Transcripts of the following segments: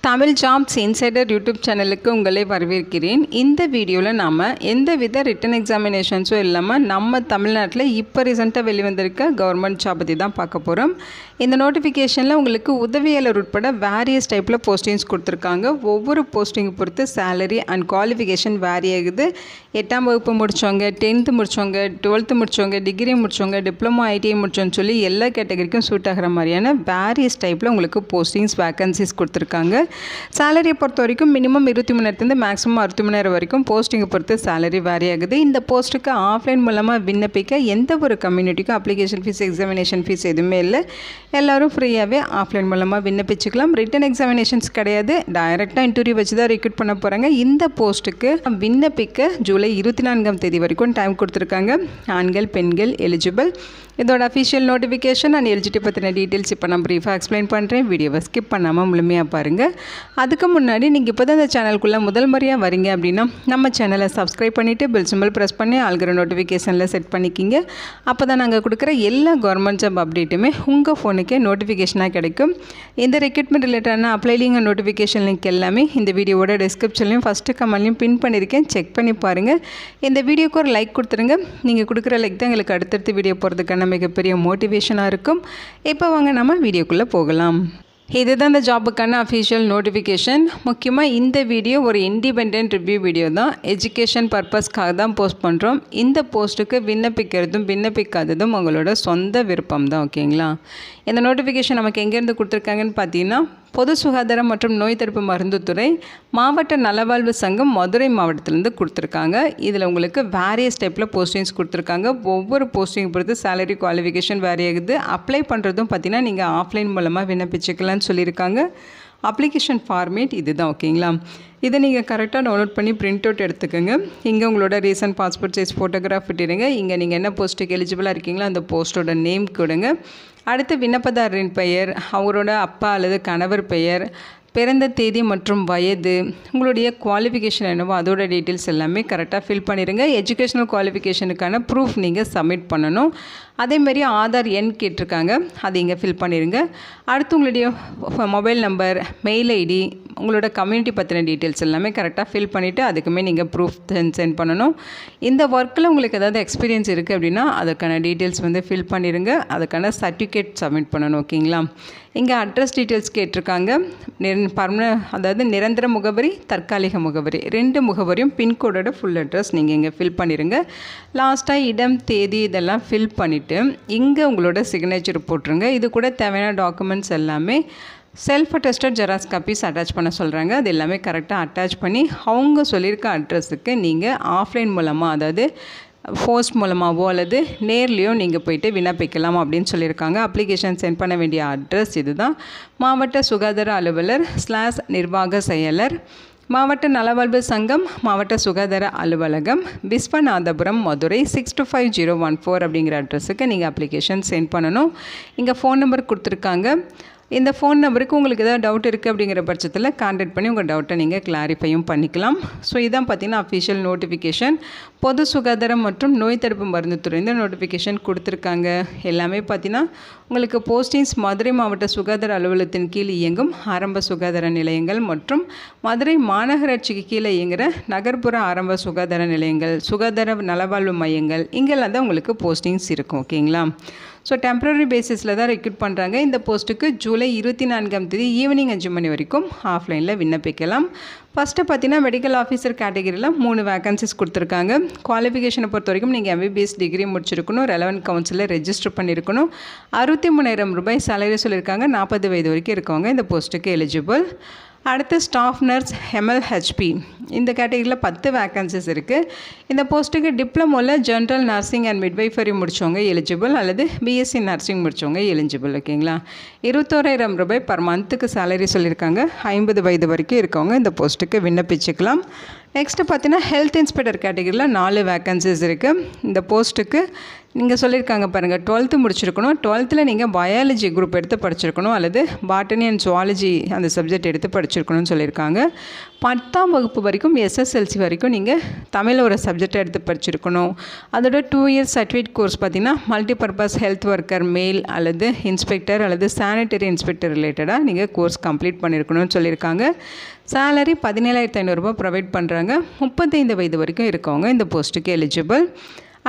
Tamil jobs insider YouTube சேனலுக்கு உங்களை வரவேற்கிறேன். இந்த வீடியோவில் நாம் எந்தவித ரிட்டன் எக்ஸாமினேஷன்ஸும் இல்லாமல் நம்ம தமிழ்நாட்டில் இப்போ ரீசெண்டாக வெளிவந்திருக்க கவர்மெண்ட் ஜாப் பற்றி தான் பார்க்க போகிறோம். இந்த நோட்டிஃபிகேஷனில் உங்களுக்கு உதவியாளர் உட்பட வேரியஸ் டைப்பில் போஸ்டிங்ஸ் கொடுத்துருக்காங்க. ஒவ்வொரு போஸ்டிங்கை பொறுத்து சேலரி அண்ட் குவாலிஃபிகேஷன் வேரி ஆகுது. 8ஆம் வகுப்பு முடித்தவங்க, 10th முடித்தவங்க, 12th முடித்தவங்க, டிகிரி முடித்தவங்க, டிப்ளமோ ஐடிஐ முடித்தோன்னு சொல்லி எல்லா கேட்டகரிக்கும் சூட் ஆகிற மாதிரியான வேரியஸ் டைப்பில் உங்களுக்கு போஸ்டிங்ஸ் வேக்கன்சிஸ் கொடுத்துருக்காங்க. சேலரியை பொறுத்த வரைக்கும் மினிமம் 20 மணி நேரத்துலேருந்து மேக்ஸிமம் 60 மணி நேரம் வரைக்கும் போஸ்டிங்கை பொறுத்து சேலரி வேரி ஆகுது. இந்த போஸ்ட்டுக்கு ஆஃப்லைன் மூலமாக விண்ணப்பிக்க எந்த ஒரு கம்யூனிட்டிக்கும் அப்ளிகேஷன் ஃபீஸ், எக்ஸாமினேஷன் ஃபீஸ் எதுவுமே இல்லை. எல்லோரும் ஃப்ரீயாகவே ஆஃப்லைன் மூலமாக விண்ணப்பிச்சுக்கலாம். ரிட்டன் எக்ஸாமினேஷன்ஸ் கிடையாது. டைரெக்டாக இன்டர்வியூ வச்சு தான் ரெக்ரூட் பண்ண போகிறாங்க. இந்த போஸ்ட்டுக்கு விண்ணப்பிக்க ஜூலை 24ஆம் தேதி வரைக்கும் டைம் கொடுத்துருக்காங்க. ஆண்கள் பெண்கள் எலிஜிபிள். இதோட அஃபிஷியல் நோட்டிஃபிகேஷன் அண்ட் எலிஜிபிலிட்டி பற்றின டீட்டெயில்ஸ் இப்போ நான் ப்ரீஃபாக எக்ஸ்பிளைன் பண்ணுறேன். வீடியோவை ஸ்கிப் பண்ணாமல் முழுமையாக பாருங்கள். அதுக்கு முன்னாடி நீங்கள் இப்போ தான் இந்த சேனலுக்குள்ளே முதல் முறையாக வரீங்க அப்படின்னா நம்ம சேனலை சப்ஸ்கிரைப் பண்ணிவிட்டு பெல் சிம்பிள் ப்ரெஸ் பண்ணி ஆல்கிற நோட்டிஃபிகேஷனில் செட் பண்ணிக்கிங்க. அப்போ தான் நாங்கள் கொடுக்குற எல்லா கவர்மெண்ட் ஜாப் அப்டேட்டுமே உங்கள் ஃபோனுக்கே நோட்டிஃபிகேஷனாக கிடைக்கும். இந்த ரெக்ரூட்மெண்ட் ரிலேட்டடான அப்ளை லிங்க் நோட்டிஃபிகேஷன் லிங்க் எல்லாமே இந்த வீடியோவோட டிஸ்கிரிப்ஷன்லையும் ஃபஸ்ட்டு கமெண்ட்லையும் பின் பண்ணியிருக்கேன். செக் பண்ணி பாருங்கள். இந்த வீடியோக்கு ஒரு லைக் கொடுத்துருங்க. நீங்கள் கொடுக்குற லைக் தான் எங்களுக்கு அடுத்தடுத்து வீடியோ போகிறதுக்கான மிகப்பெரிய மோட்டிவேஷனாக இருக்கும். இப்போ வாங்க நம்ம வீடியோக்குள்ளே போகலாம். இதுதான் இந்த ஜாபுக்கான அஃபிஷியல் நோட்டிஃபிகேஷன். முக்கியமாக இந்த வீடியோ ஒரு இண்டிபெண்ட் ரிவ்யூ வீடியோ தான். எஜுகேஷன் பர்பஸ்க்காக தான் போஸ்ட் பண்ணுறோம். இந்த போஸ்ட்டுக்கு விண்ணப்பிக்கிறதும் விண்ணப்பிக்காததும் உங்களோட சொந்த விருப்பம் தான். ஓகேங்களா? இந்த நோட்டிஃபிகேஷன் நமக்கு எங்கேருந்து கொடுத்துருக்காங்கன்னு பார்த்தீங்கன்னா, பொது சுகாதாரம் மற்றும் நோய் தடுப்பு மருந்துத்துறை மாவட்ட நலவாழ்வு சங்கம் மதுரை மாவட்டத்திலேருந்து கொடுத்துருக்காங்க. இதில் உங்களுக்கு வேரியஸ் டைப்பில் போஸ்டிங்ஸ் கொடுத்துருக்காங்க. ஒவ்வொரு போஸ்டிங் பொறுத்து சேலரி குவாலிஃபிகேஷன் வேரி ஆகுது. அப்ளை பண்ணுறதும் பார்த்தீங்கன்னா நீங்கள் ஆஃப்லைன் மூலமாக விண்ணப்பிச்சுக்கலாம்னு சொல்லியிருக்காங்க. அப்ளிகேஷன் ஃபார்மேட் இது தான். ஓகேங்களா? இதை நீங்கள் கரெக்டாக டவுன்லோட் பண்ணி பிரிண்ட் அவுட் எடுத்துக்கோங்க. இங்கே உங்களோட ரீசன்ட் பாஸ்போர்ட் சைஸ் ஃபோட்டோகிராஃப் விட்டுடுங்க. இங்கே நீங்கள் என்ன போஸ்ட்டுக்கு எலிஜிபிளாக இருக்கீங்களோ அந்த போஸ்ட்டோட நேம் கொடுங்க. அடுத்து விண்ணப்பதாரரின் பெயர், அவரோட அப்பா அல்லது கணவர் பெயர், பிறந்த தேதி மற்றும் வயது, உங்களுடைய குவாலிஃபிகேஷன் என்னவோ அதோட டீட்டெயில்ஸ் எல்லாமே கரெக்டாக ஃபில் பண்ணிடுங்க. எஜுகேஷ்னல் குவாலிஃபிகேஷனுக்கான ப்ரூஃப் நீங்கள் சப்மிட் பண்ணணும். அதேமாதிரி ஆதார் எண் கேட்டிருக்காங்க, அதை இங்கே ஃபில் பண்ணிடுங்க. அடுத்து உங்களுடைய மொபைல் நம்பர், மெயில் ஐடி, உங்களோட கம்யூனிட்டி பற்றின டீட்டெயில்ஸ் எல்லாமே கரெக்டாக ஃபில் பண்ணிவிட்டு அதுக்குமே நீங்கள் ப்ரூஃப் சென்ட் பண்ணணும். இந்த ஒர்க்கில் உங்களுக்கு ஏதாவது எக்ஸ்பீரியன்ஸ் இருக்குது அப்படின்னா அதுக்கான டீட்டெயில்ஸ் ஃபில் பண்ணிடுங்க. அதுக்கான சர்டிஃபிகேட் சப்மிட் பண்ணணும். ஓகேங்களா? இங்கே அட்ரஸ் டீட்டெயில்ஸ் கேட்டிருக்காங்க. அதாவது நிரந்தர முகவரி, தற்காலிக முகவரி, 2 முகவரியும் பின்கோடோட ஃபுல் அட்ரஸ் நீங்கள் இங்கே ஃபில் பண்ணிடுங்க. லாஸ்ட்டாக இடம், தேதி இதெல்லாம் ஃபில் பண்ணிவிட்டு இங்கே உங்களோட சிக்னேச்சர் போட்டுருங்க. இது கூட தேவையான டாக்குமெண்ட்ஸ் எல்லாமே self attested xerox copies attach பண்ண சொல்கிறாங்க. அது எல்லாமே கரெக்டாக அட்டாச் பண்ணி அவங்க சொல்லியிருக்க அட்ரஸுக்கு நீங்கள் ஆஃப்லைன் மூலமாக, அதாவது போஸ்ட் மூலமாகவோ அல்லது நேர்லேயோ நீங்கள் போயிட்டு விண்ணப்பிக்கலாம் அப்படின்னு சொல்லியிருக்காங்க. அப்ளிகேஷன் சென்ட் பண்ண வேண்டிய அட்ரஸ் இது தான். மாவட்ட சுகாதார அலுவலர் / நிர்வாக செயலர், மாவட்ட நலவாழ்வு சங்கம், மாவட்ட சுகாதார அலுவலகம், விஸ்வநாதபுரம், மதுரை 625014 அப்படிங்கிற அட்ரஸுக்கு நீங்கள் அப்ளிகேஷன் சென்ட் பண்ணணும். இங்கே ஃபோன் நம்பர் கொடுத்துருக்காங்க. இந்த ஃபோன் நம்பருக்கு உங்களுக்கு ஏதாவது டவுட் இருக்குது அப்படிங்கிற பட்சத்தில் கான்டாக்ட் பண்ணி உங்கள் டவுட்டை நீங்கள் கிளாரிஃபையும் பண்ணிக்கலாம். ஸோ இதான் பார்த்தீங்கன்னா அஃபிஷியல் நோட்டிஃபிகேஷன். பொது சுகாதாரம் மற்றும் நோய் தடுப்பு மருந்துத்துறை இந்த நோட்டிஃபிகேஷன் கொடுத்துருக்காங்க. எல்லாமே பார்த்தீங்கன்னா உங்களுக்கு போஸ்டிங்ஸ் மதுரை மாவட்ட சுகாதார அலுவலகத்தின் கீழ் இயங்கும் ஆரம்ப சுகாதார நிலையங்கள் மற்றும் மதுரை மாநகராட்சிக்கு கீழே இயங்குகிற நகர்ப்புற ஆரம்ப சுகாதார நிலையங்கள், சுகாதார நலவாழ்வு மையங்கள், இங்கெல்லாம் தான் உங்களுக்கு போஸ்டிங்ஸ் இருக்கும். ஓகேங்களா? ஸோ டெம்பரரி பேசிஸில் தான் ரெக்ரூட் பண்ணுறாங்க. இந்த போஸ்ட்டுக்கு ஜூலை 24ஆம் தேதி ஈவினிங் 5 மணி வரைக்கும் ஆஃப்லைனில் விண்ணப்பிக்கலாம். ஃபஸ்ட்டு பார்த்தீங்கன்னா மெடிக்கல் ஆஃபீஸர் கேட்டகரியில் 3 வேகன்சிஸ் கொடுத்துருக்காங்க. குவாலிஃபிகேஷனை பொறுத்த வரைக்கும் நீங்கள் MBBS டிகிரி முடிச்சிருக்கணும், ரெலவென்ட் கவுன்சிலில் ரெஜிஸ்டர் பண்ணியிருக்கணும். 63,000 ரூபாய் சேலரி சொல்லியிருக்காங்க. 40 வயது வரைக்கும் இருக்கவங்க இந்த போஸ்ட்டுக்கு எலிஜிபிள். அடுத்து ஸ்டாஃப் நர்ஸ் MLHP இந்த கேட்டகரியில் 10 வேக்கன்சிஸ் இருக்குது. இந்த போஸ்ட்டுக்கு டிப்ளமோவில் ஜென்ரல் நர்சிங் அண்ட் மிட்வைஃபரி முடித்தவங்க எலிஜிபிள் அல்லது BSc நர்சிங் முடித்தவங்க எலிஜிபிள். ஓகேங்களா? 21,000 ரூபாய் பர் மந்த்துக்கு சேலரி சொல்லியிருக்காங்க. 50 வயது வரைக்கும் இருக்கவங்க இந்த போஸ்ட்டுக்கு விண்ணப்பிச்சுக்கலாம். நெக்ஸ்ட்டு பார்த்தீங்கன்னா ஹெல்த் இன்ஸ்பெக்டர் கேட்டகரியில் 4 வேக்கன்சிஸ் இருக்குது. இந்த போஸ்ட்டுக்கு நீங்கள் சொல்லியிருக்காங்க பாருங்கள், 12th முடிச்சிருக்கணும். 12th நீங்கள் பயாலஜி குரூப் எடுத்து படிச்சிருக்கணும் அல்லது பாட்டனி அண்ட் ஜுவாலஜி அந்த சப்ஜெக்ட் எடுத்து படிச்சிருக்கணும்னு சொல்லியிருக்காங்க. 10ஆம் வகுப்பு வரைக்கும் SSLC வரைக்கும் நீங்கள் தமிழ் ஒரு சப்ஜெக்டை எடுத்து படிச்சிருக்கணும். அதோட 2 இயர்ஸ் சர்டிஃபிகேட் கோர்ஸ் பார்த்திங்கன்னா மல்டிபர்பஸ் ஹெல்த் ஒர்க்கர் மேல் அல்லது இன்ஸ்பெக்டர் அல்லது சானிட்டரி இன்ஸ்பெக்டர் ரிலேட்டடாக நீங்கள் கோர்ஸ் கம்ப்ளீட் பண்ணியிருக்கணும்னு சொல்லியிருக்காங்க. சேலரி 17,500 ரூபாய் ப்ரொவைட் பண்ணுறாங்க. 35 வயது வரைக்கும் இருக்கவங்க இந்த போஸ்ட்டுக்கு எலிஜிபிள்.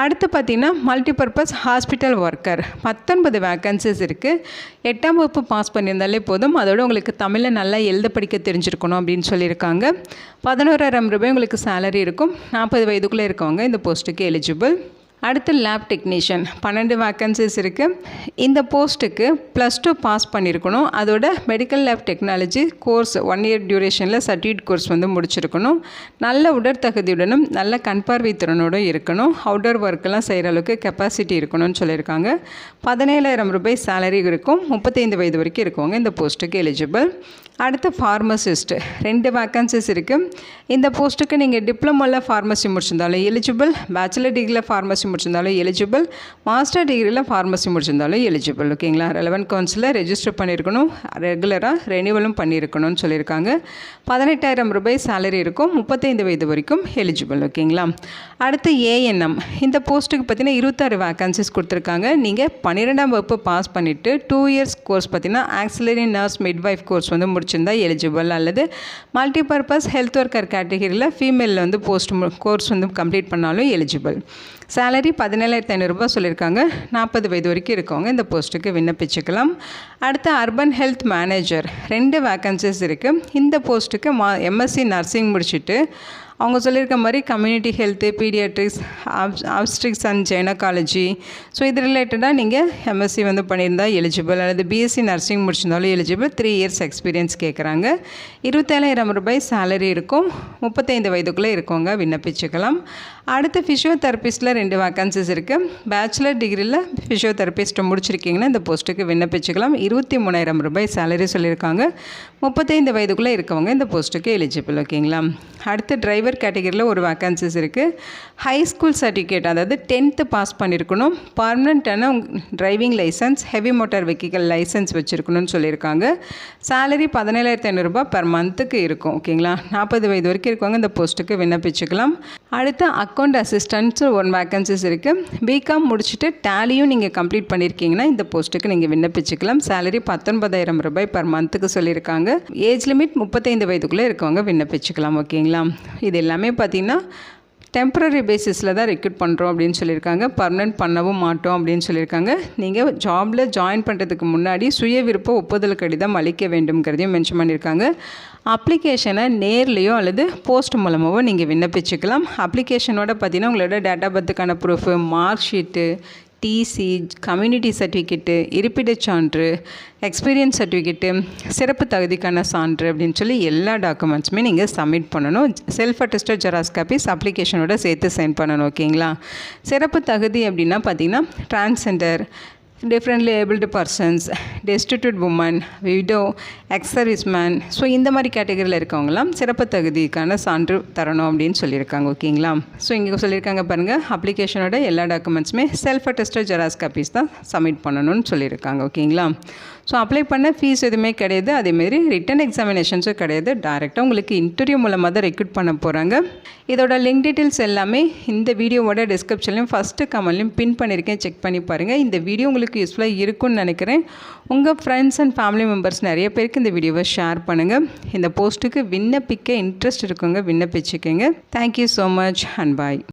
அடுத்து பார்த்திங்கன்னா மல்டிபர்பஸ் ஹாஸ்பிட்டல் ஒர்க்கர் 19 வேக்கன்சிஸ் இருக்குது. 8ஆம் வகுப்பு பாஸ் பண்ணியிருந்தாலே போதும். அதோடு உங்களுக்கு தமிழில் நல்லா எழுத படிக்க தெரிஞ்சிருக்கணும் அப்படின்னு சொல்லியிருக்காங்க. 11,000 ரூபாய் உங்களுக்கு சேலரி இருக்கும். 40 வயதுக்குள்ளே இருக்கவங்க இந்த போஸ்ட்டுக்கு எலிஜிபிள். அடுத்து லேப் டெக்னீஷியன் 12 வேக்கன்சிஸ் இருக்குது. இந்த போஸ்ட்டுக்கு +2 பாஸ் பண்ணியிருக்கணும். அதோட medical lab technology course 1 year டியூரேஷனில் சர்டிஃபிகேட் கோர்ஸ் முடிச்சிருக்கணும். நல்ல உடற்தகுதியுடனும் நல்ல கண் பார்வை திறனோடும் இருக்கணும். அவுட்டோர் ஒர்க்கெல்லாம் செய்கிற அளவுக்கு கெப்பாசிட்டி இருக்கணும்னு சொல்லியிருக்காங்க. 17,000 ரூபாய் சேலரி இருக்கும். 35 வயது வரைக்கும் இருக்கவங்க இந்த போஸ்ட்டுக்கு எலிஜிபிள். அடுத்து ஃபார்மசிஸ்ட் 2 வேக்கன்சிஸ் இருக்குது. இந்த போஸ்ட்டுக்கு நீங்கள் டிப்ளமோவில் ஃபார்மசி முடிச்சிருந்தாலும் எலிஜிபிள், பேச்சுலர் டிகிரியில் ஃபார்மசி முடிச்சிருந்தாலும் எலிஜிபிள், மாஸ்டர் டிகிரியில் ஃபார்மசி முடிச்சிருந்தாலும் எலிஜிபிள். ஓகேங்களா? ரெலவென்ட் கவுன்சிலில் ரெஜிஸ்டர் பண்ணியிருக்கணும், ரெகுலராக ரெனியூவலும் பண்ணியிருக்கணும்னு சொல்லியிருக்காங்க. 18,000 ரூபாய் சேலரி இருக்கும். 35 வயது வரைக்கும் எலிஜிபிள். ஓகேங்களா? அடுத்து ANM இந்த போஸ்ட்டுக்கு பார்த்தீங்கன்னா 26 வேக்கன்சிஸ் கொடுத்துருக்காங்க. நீங்கள் 12ஆம் வகுப்பு பாஸ் பண்ணிவிட்டு 2 இயர்ஸ் கோர்ஸ் பார்த்தீங்கன்னா ஆக்சிலரி நர்ஸ் மிட்வைஃப் கோர்ஸ் முடிச்சிருந்தா எலிஜிபிள் அல்லது மல்டிபர்பஸ் ஹெல்த் ஒர்க்கர் கேட்டகரியில் ஃபீமேலில் போஸ்ட் கோர்ஸ் கம்ப்ளீட் பண்ணாலும் எலிஜிபிள். சேலரி 17,500 ரூபாய் சொல்லியிருக்காங்க. 40 வயது வரைக்கும் இருக்கவங்க இந்த போஸ்ட்டுக்கு விண்ணப்பிச்சுக்கலாம். அடுத்து அர்பன் ஹெல்த் மேனேஜர் 2 வேக்கன்சிஸ் இருக்குது. இந்த போஸ்ட்டுக்கு MSc நர்சிங் முடிச்சுட்டு அவங்க சொல்லியிருக்க மாதிரி community health, pediatrics, obstetrics and gynaecology, so இது ரிலேட்டடாக நீங்கள் MSc பண்ணியிருந்தால் எலிஜிபிள் அல்லது BSc நர்சிங் முடிச்சிருந்தாலும் எலிஜிபிள். 3 இயர்ஸ் எக்ஸ்பீரியன்ஸ் கேட்குறாங்க. 27,000 ரூபாய் சேலரி இருக்கும். 35 வயதுக்குள்ளே இருக்கவங்க விண்ணப்பிச்சுக்கலாம். அடுத்து ஃபிசியோதெரபிஸ்ட்டில் 2 வேக்கன்சிஸ் இருக்குது. பேச்சுலர் டிகிரியில் ஃபிசியோதெரபிஸ்ட் முடிச்சிருக்கீங்கன்னா இந்த போஸ்ட்டுக்கு விண்ணப்பிச்சுக்கலாம். 23,000 ரூபாய் சேலரி சொல்லியிருக்காங்க. 35 வயதுக்குள்ளே இருக்கவங்க இந்த போஸ்ட்டுக்கு எலிஜிபிள். ஓகேங்களா? அடுத்து டிரைவர் கேட்டகரியில் ஒரு வேக்கன்சிஸ் இருக்குது. ஹை ஸ்கூல் சர்டிஃபிகேட் அதாவது 10th பாஸ் பண்ணியிருக்கணும். பர்மனெண்ட்டான driving licence, heavy motor vehicle licence வச்சுருக்கணும்னு சொல்லியிருக்காங்க. சேலரி 17,500 ரூபாய் பெர் மந்த்துக்கு இருக்கும். ஓகேங்களா? 40 வயது வரைக்கும் இருக்கவங்க இந்த போஸ்ட்டுக்கு விண்ணப்பிச்சுக்கலாம். அடுத்து அக்கௌண்ட் அசிஸ்டன்ட்ஸ் 1 வேக்கன்சிஸ் இருக்குது. பிகாம் முடிச்சுட்டு டேலியும் நீங்கள் கம்ப்ளீட் பண்ணியிருக்கீங்கன்னா இந்த போஸ்ட்டுக்கு நீங்கள் விண்ணப்பிச்சுக்கலாம். சேலரி 19,000 ரூபாய் பெர் மந்த்துக்கு சொல்லியிருக்காங்க. ஏஜ் லிமிட் 35 வயதுக்குள்ளே இருக்கவங்க விண்ணப்பிச்சுக்கலாம். ஓகேங்களா? இது எல்லாமே பார்த்திங்கன்னா டெம்பரரி பேசிஸில் தான் ரெக்ரூட் பண்ணுறோம் அப்படின்னு சொல்லியிருக்காங்க. பர்மனெண்ட் பண்ணவும் மாட்டோம் அப்படின்னு சொல்லியிருக்காங்க. நீங்கள் ஜாபில் ஜாயின் பண்ணுறதுக்கு முன்னாடி சுய விருப்ப ஒப்புதல் கடிதம் அளிக்க வேண்டும்ங்கிறதையும் மென்ஷன் பண்ணியிருக்காங்க. அப்ளிகேஷனை நேர்லேயோ அல்லது போஸ்ட் மூலமாகவோ நீங்கள் விண்ணப்பிச்சுக்கலாம். அப்ளிகேஷனோட பார்த்திங்கன்னா உங்களோட டேட்டா பர்த்துக்கான proof, mark sheet, TC, community certificate, இருப்பிடச் சான்று, எக்ஸ்பீரியன்ஸ் சர்டிஃபிகேட்டு, சிறப்பு தகுதிக்கான சான்று அப்படின்னு சொல்லி எல்லா டாக்குமெண்ட்ஸுமே நீங்கள் சப்மிட் பண்ணணும். செல்ஃப் அட்டஸ்டட் ஜெராக்ஸ் காப்பீஸ் அப்ளிகேஷனோட சேர்த்து சென்ட் பண்ணணும். ஓகேங்களா? சிறப்பு தகுதி அப்படின்னா பார்த்திங்கன்னா transgender, differently abled persons, destitute women, widow, ex-serviceman, so இந்த மாதிரி கேட்டகரியில் இருக்கவங்களாம் சிறப்பு தகுதிக்கான சான்று தரணும் அப்படின்னு சொல்லியிருக்காங்க. ஓகேங்களா? ஸோ இங்கே சொல்லியிருக்காங்க பாருங்கள், அப்ளிகேஷனோட எல்லா டாக்குமெண்ட்ஸுமே செல்ஃப் அட்டஸ்டட் ஜெராக்ஸ் காப்பீஸ் தான் சப்மிட் பண்ணணும்னு சொல்லியிருக்காங்க. ஓகேங்களா? ஸோ அப்ளை பண்ண ஃபீஸ் எதுவுமே கிடையாது. அதேமாரி ரிட்டன் எக்ஸாமினேஷன்ஸும் கிடையாது. டைரெக்டாக உங்களுக்கு இன்டர்வியூ மூலமாக தான் ரெக்ரூட் பண்ண போகிறாங்க. இதோட லிங்க் டீட்டெயில்ஸ் எல்லாமே இந்த வீடியோவோட டிஸ்கிரிப்ஷன்லையும் ஃபஸ்ட்டு கமெண்ட்லையும் பின் பண்ணியிருக்கேன். செக் பண்ணி பாருங்கள். இந்த வீடியோ உங்களுக்கு யூஸ்ஃபுல்லாக இருக்கும்னு நினைக்கிறேன். உங்கள் ஃப்ரெண்ட்ஸ் அண்ட் ஃபேமிலி மெம்பர்ஸ் நிறைய பேருக்கு இந்த வீடியோவை ஷேர் பண்ணுங்கள். இந்த போஸ்ட்டுக்கு விண்ணப்பிக்க இன்ட்ரெஸ்ட் இருக்குங்க, விண்ணப்பிச்சுக்கோங்க. Thank you so much and bye.